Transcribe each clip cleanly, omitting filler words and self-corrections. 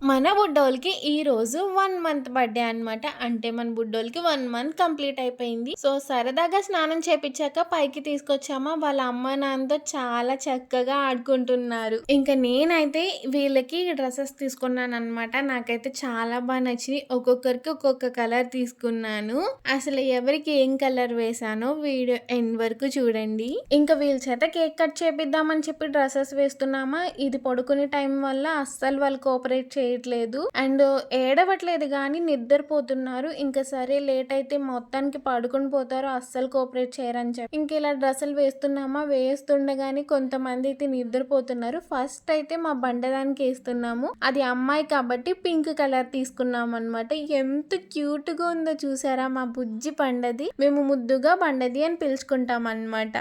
మన బుడ్డోళ్ళకి ఈ రోజు 1 మంత్ బర్త్‌డే అన్నమాట. అంటే మన బుడ్డోళ్ళకి 1 మంత్ కంప్లీట్ అయిపోయింది. సో, సరదాగా స్నానం చేపిచ్చాక పైకి తీసుకొచ్చామా, వాళ్ళ అమ్మ నాన్నతో చాలా చక్కగా ఆడుకుంటున్నారు. ఇంక నేనైతే వీళ్ళకి డ్రెసెస్ తీసుకున్నానన్నమాట. నాకైతే చాలా నచ్చినియి. ఒక్కొక్కరికి ఒక్కొక్క కలర్ తీసుకున్నాను. అసలు ఎవరికి ఏం కలర్ వేశానో వీడియో ఎండ్ వరకు చూడండి. ఇంక వీళ్ళ చేత కేక్ కట్ చేపిద్దామని చెప్పి డ్రెసెస్ వేస్తున్నామా, ఇది పడుకునే టైం వల్ల అస్సలు వాళ్ళు కోఆపరేట్ చేయట్లేదు. అండ్ ఏడవట్లేదు గానీ నిద్రపోతున్నారు. ఇంకా సరే లేట్ అయితే మొత్తానికి పడుకుని పోతారు, అస్సలు కోఆపరేట్ చేయరని చెప్పి ఇంక ఇలా డ్రెస్సులు వేస్తున్నామా, వేస్తుండగానే కొంతమంది అయితే నిద్రపోతున్నారు. ఫస్ట్ అయితే మా బండదానికి వేస్తున్నాము. అది అమ్మాయి కాబట్టి పింక్ కలర్ తీసుకున్నాం అనమాట. ఎంత క్యూట్ గా ఉందో చూసారా మా బుజ్జి బండది. మేము ముద్దుగా బండది అని పిలుచుకుంటాం అన్నమాట.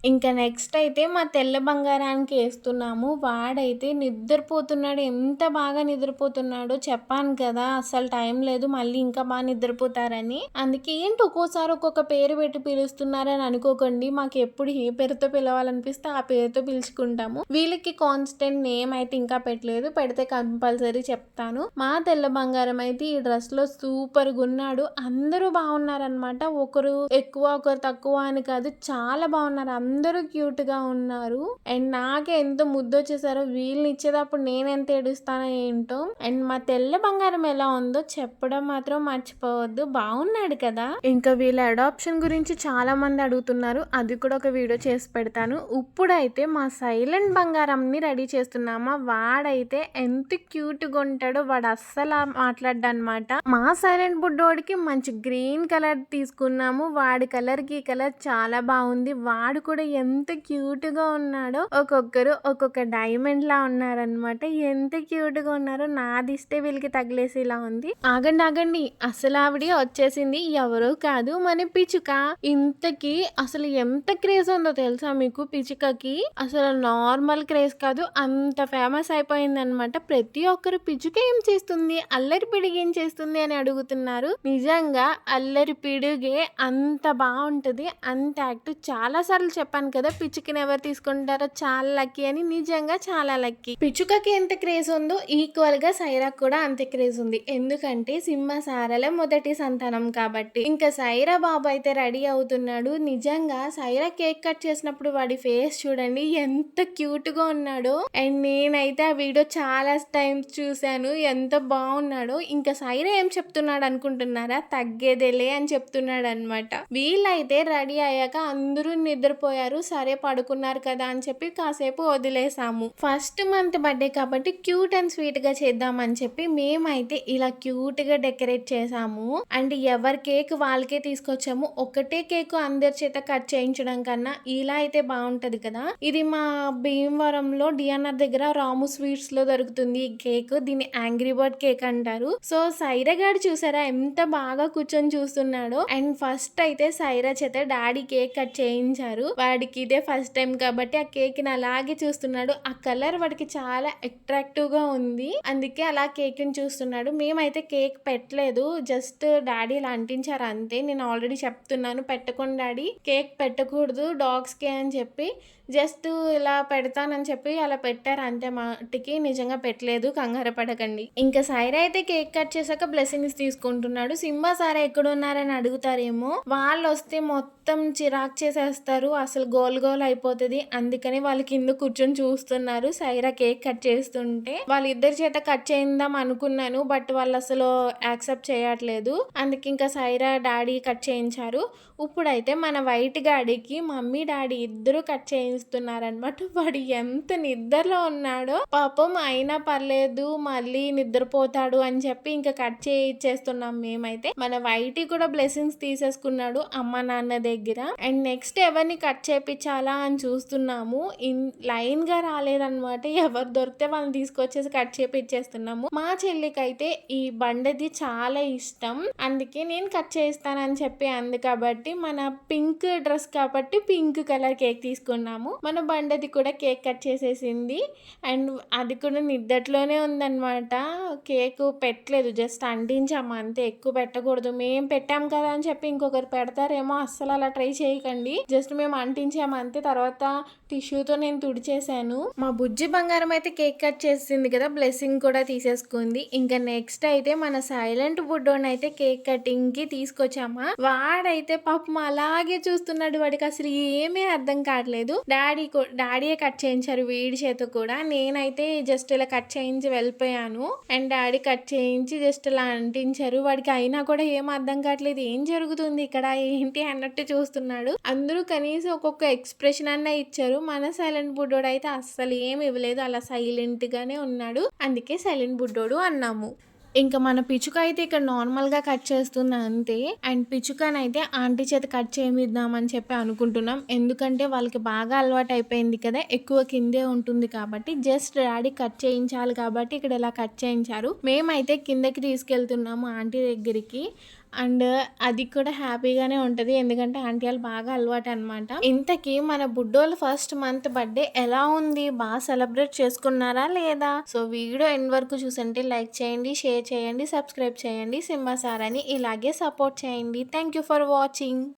ఇంకా నెక్స్ట్ అయితే మా తెల్ల బంగారానికి వేస్తున్నాము. వాడైతే నిద్రపోతున్నాడు. ఎంత బాగా నిద్రపోతున్నాడో చెప్పాను కదా, అసలు టైం లేదు, మళ్ళీ ఇంకా బాగా నిద్రపోతారని. అందుకే ఏంటి ఒక్కోసారి ఒక్కొక్క పేరు పెట్టి పిలుస్తున్నారని అనుకోకండి. మాకు ఎప్పుడు ఏ పేరుతో పిలవాలనిపిస్తే ఆ పేరుతో పిలుచుకుంటాము. వీళ్ళకి కాన్స్టెంట్ నేమ్ అయితే ఇంకా పెట్టలేదు, పెడితే కంపల్సరీ చెప్తాను. మా తెల్ల బంగారం అయితే ఈ డ్రెస్ లో సూపర్ గా ఉన్నాడు. అందరూ బాగున్నారనమాట. ఒకరు ఎక్కువ ఒకరు తక్కువ అని కాదు, చాలా బాగున్నారు. అందరూ క్యూట్ గా ఉన్నారు. అండ్ నాకే ఎంత ముద్దు వచ్చేసారో. వీళ్ళని ఇచ్చేటప్పుడు నేను ఎంత ఏడుస్తానో ఏంటో. అండ్ మా తెల్ల బంగారం ఎలా ఉందో చెప్పడం మాత్రం మర్చిపోవద్దు. బాగున్నాడు కదా. ఇంకా వీళ్ళ అడాప్షన్ గురించి చాలా మంది అడుగుతున్నారు, అది కూడా ఒక వీడియో చేసి పెడతాను. ఇప్పుడైతే మా సైలెంట్ బంగారం ని రెడీ చేస్తున్నామా. వాడైతే ఎంత క్యూట్ గా ఉంటాడో. వాడు అస్సలు మాట్లాడ్డనమాట. మా సైలెంట్ బుడ్డోడికి మంచి గ్రీన్ కలర్ తీసుకున్నాము. వాడి కలర్ కి కలర్ చాలా బాగుంది. వాడు కూడా ఎంత క్యూట్ గా ఉన్నాడో. ఒక్కొక్కరు ఒక్కొక్క డైమండ్ లా ఉన్నారనమాట. ఎంత క్యూట్ గా ఉన్నారో. నాది ఇస్తే వీళ్ళకి తగిలేసేలా ఉంది. ఆగండి అసలు ఆవిడ వచ్చేసింది. ఎవరో కాదు, మన పిచ్చుక. ఇంతకి అసలు ఎంత క్రేజ్ ఉందో తెలుసా మీకు పిచ్చుకకి. అసలు నార్మల్ క్రేజ్ కాదు, అంత ఫేమస్ అయిపోయింది అనమాట. ప్రతి ఒక్కరు పిచ్చుక ఏం చేస్తుంది, అల్లరి పిడుగు ఏం చేస్తుంది అని అడుగుతున్నారు. నిజంగా అల్లరి పిడుగే అంత బాగుంటది, అంత యాక్టివ్. చాలా సార్లు చెప్పాను కదా, పిచ్చుకని ఎవరు తీసుకుంటారో చాలా లక్కీ అని. నిజంగా చాలా లక్కీ. పిచ్చుకకి ఎంత క్రేజ్ ఉందో ఈక్వల్ గా సైరాకు కూడా అంతే క్రేజ్ ఉంది. ఎందుకంటే సింహ సారల మొదటి సంతానం కాబట్టి. ఇంకా సైరా బాబు అయితే రెడీ అవుతున్నాడు. నిజంగా సైరా కేక్ కట్ చేసినప్పుడు వాడి ఫేస్ చూడండి ఎంత క్యూట్ గా ఉన్నాడో. అండ్ నేనైతే ఆ వీడియో చాలా టైమ్స్ చూశాను, ఎంత బాగున్నాడో. ఇంకా సైరా ఏం చెప్తున్నాడు అనుకుంటున్నారా, తగ్గేదేలే అని చెప్తున్నాడు అనమాట. వీళ్ళైతే రెడీ అయ్యాక అందరూ నిద్రపోయారు. సరే పడుకున్నారు కదా అని చెప్పి కాసేపు వదిలేసాము. ఫస్ట్ మంత్ బర్త్డే కాబట్టి క్యూట్ అండ్ స్వీట్ గా చేద్దామని చెప్పి మేమైతే ఇలా క్యూట్ గా డెకరేట్ చేసాము. అండ్ ఎవరి కేక్ వాళ్ళకే తీసుకొచ్చాము. ఒకటే కేక్ అందరి చేత కట్ చేయించడం కన్నా ఇలా అయితే బాగుంటది కదా. ఇది మా భీమవరంలో డిఎన్ఆర్ దగ్గర రాము స్వీట్స్ లో దొరుకుతుంది ఈ కేక్. దీన్ని యాంగ్రీ బర్డ్ కేక్ అంటారు. సో సైరా గారు చూసారా ఎంత బాగా కూర్చొని చూస్తున్నాడో. అండ్ ఫస్ట్ అయితే సైరా చేత డాడీ కేక్ కట్ చేయించారు. వాడికి ఇదే ఫస్ట్ టైం కాబట్టి ఆ కేక్ ని అలాగే చూస్తున్నాడు. ఆ కలర్ వాడికి చాలా అట్రాక్టివ్ గా ఉంది, అందుకే అలా కేక్ ని చూస్తున్నాడు. మేమైతే కేక్ పెట్టలేదు, జస్ట్ డాడీ ఇలా అంటించారు అంతే. నేను ఆల్రెడీ చెప్తున్నాను, పెట్టకుండా డాడీ కేక్ పెట్టకూడదు డాగ్స్ కి అని చెప్పి. జస్ట్ ఇలా పెడతానని చెప్పి అలా పెట్టారు అంతే. మాటికి నిజంగా పెట్టలేదు, కంగారు పడకండి. ఇంకా సైరా అయితే కేక్ కట్ చేశాక బ్లెస్సింగ్స్ తీసుకుంటున్నాడు. సింబా సారా ఎక్కడ ఉన్నారని అడుగుతారేమో. వాళ్ళు వస్తే మొత్తం చిరాక్ చేసేస్తారు, అసలు గోల్ గోల్ అయిపోతుంది. అందుకని వాళ్ళు కింద కూర్చొని చూస్తున్నారు సైరా కేక్ కట్ చేస్తుంటే. వాళ్ళిద్దరి చేత కట్ చేద్దాం అనుకున్నాను, బట్ వాళ్ళు అసలు యాక్సెప్ట్ చేయట్లేదు. అందుకే ఇంకా సైరా డాడీ కట్ చేయించారు. ఇప్పుడైతే మన వైట్ గాడికి మమ్మీ డాడీ ఇద్దరు కట్ చేయిస్తున్నారనమాట. వాడు ఎంత నిద్రలో ఉన్నాడో పాపం. అయినా పర్లేదు మళ్ళీ నిద్రపోతాడు అని చెప్పి ఇంకా కట్ చేయించేస్తున్నాం మేమైతే. మన వైట్ కూడా బ్లెస్సింగ్స్ తీసేసుకున్నాడు అమ్మ నాన్న దగ్గర. అండ్ నెక్స్ట్ ఎవరిని కట్ చేయించాలా అని చూస్తున్నాము. లైన్ గా రాలేదనమాట. ఎవరు దొరికితే వాళ్ళని తీసుకొచ్చేసి కట్ చేయించేస్తున్నాము. మా చెల్లికైతే ఈ బండది చాలా ఇష్టం, అందుకే నేను కట్ చేయిస్తానని చెప్పి అంది. కాబట్టి మన పింక్ డ్రెస్ కాబట్టి పింక్ కలర్ కేక్ తీసుకున్నాము. మన బండది కూడా కేక్ కట్ చేసేసింది. అండ్ అది కూడా నిద్దట్లోనే ఉందనమాట. కేకు పెట్టలేదు, జస్ట్ అంటించాము అంతే, ఎక్కువ పెట్టకూడదు. మేము పెట్టాం కదా అని చెప్పి ఇంకొకరు పెడతారేమో, అస్సలు అలా ట్రై చేయకండి. జస్ట్ మేము అంటించాము అంతే. తర్వాత టిష్యూతో నేను తుడిచేసాను. మా బుజ్జి బంగారం అయితే కేక్ కట్ చేసింది కదా, బ్లెస్సింగ్ కూడా తీసేసుకుంది. ఇంకా నెక్స్ట్ అయితే మన సైలెంట్ బుడ్డోని అయితే కేక్ కటింగ్ కి తీసుకొచ్చామా. వాడైతే పాపం అలాగే చూస్తున్నాడు. వాడికి అసలు ఏమీ అర్థం కావట్లేదు. డాడీయే కట్ చేయించారు వీడి చేత కూడా. నేనైతే జస్ట్ ఇలా కట్ చేయించి వెళ్ళిపోయాను. అండ్ డాడీ కట్ చేయించి జస్ట్ ఇలా అంటించారు. వాడికి అయినా కూడా ఏం అర్థం కావట్లేదు, ఏం జరుగుతుంది ఇక్కడ ఏంటి అన్నట్టు చూస్తున్నాడు. అందరూ కనీసం ఒక్కొక్క ఎక్స్ప్రెషన్ అన్న ఇచ్చారు. మన సైలెంట్ బుడ్డోడు అయితే అస్సలు ఏమి ఇవ్వలేదు, అలా సైలెంట్ గానే ఉన్నాడు. అందుకే సైలెంట్ బుడ్డోడు అన్నాము. ఇంకా మన పిచ్చుక అయితే ఇక్కడ నార్మల్గా కట్ చేస్తుంది అంతే. అండ్ పిచ్చుకనైతే ఆంటీ చేత కట్ చేయిద్దామని చెప్పి అనుకుంటున్నాం. ఎందుకంటే వాళ్ళకి బాగా అలవాటు అయిపోయింది కదా, ఎక్కువ కిందే ఉంటుంది కాబట్టి. జస్ట్ డాడీ కట్ చేయించాలి కాబట్టి ఇక్కడ ఇలా కట్ చేయించారు. మేమైతే కిందకి తీసుకెళ్తున్నాము ఆంటీ దగ్గరికి. అండ్ అది కూడా హ్యాపీగానే ఉంటుంది, ఎందుకంటే ఆంటీ వాళ్ళు బాగా అలవాటు అనమాట. ఇంతకీ మన బుడ్డోళ్ళు ఫస్ట్ మంత్ బర్త్డే ఎలా ఉంది, బాగా సెలబ్రేట్ చేసుకున్నారా లేదా? సో వీడియో ఎండ్ వరకు చూసంటే లైక్ చేయండి, షేర్ చేయండి, సబ్స్క్రైబ్ చేయండి. సింబా సార్ అని ఇలాగే సపోర్ట్ చేయండి. Thank you for watching.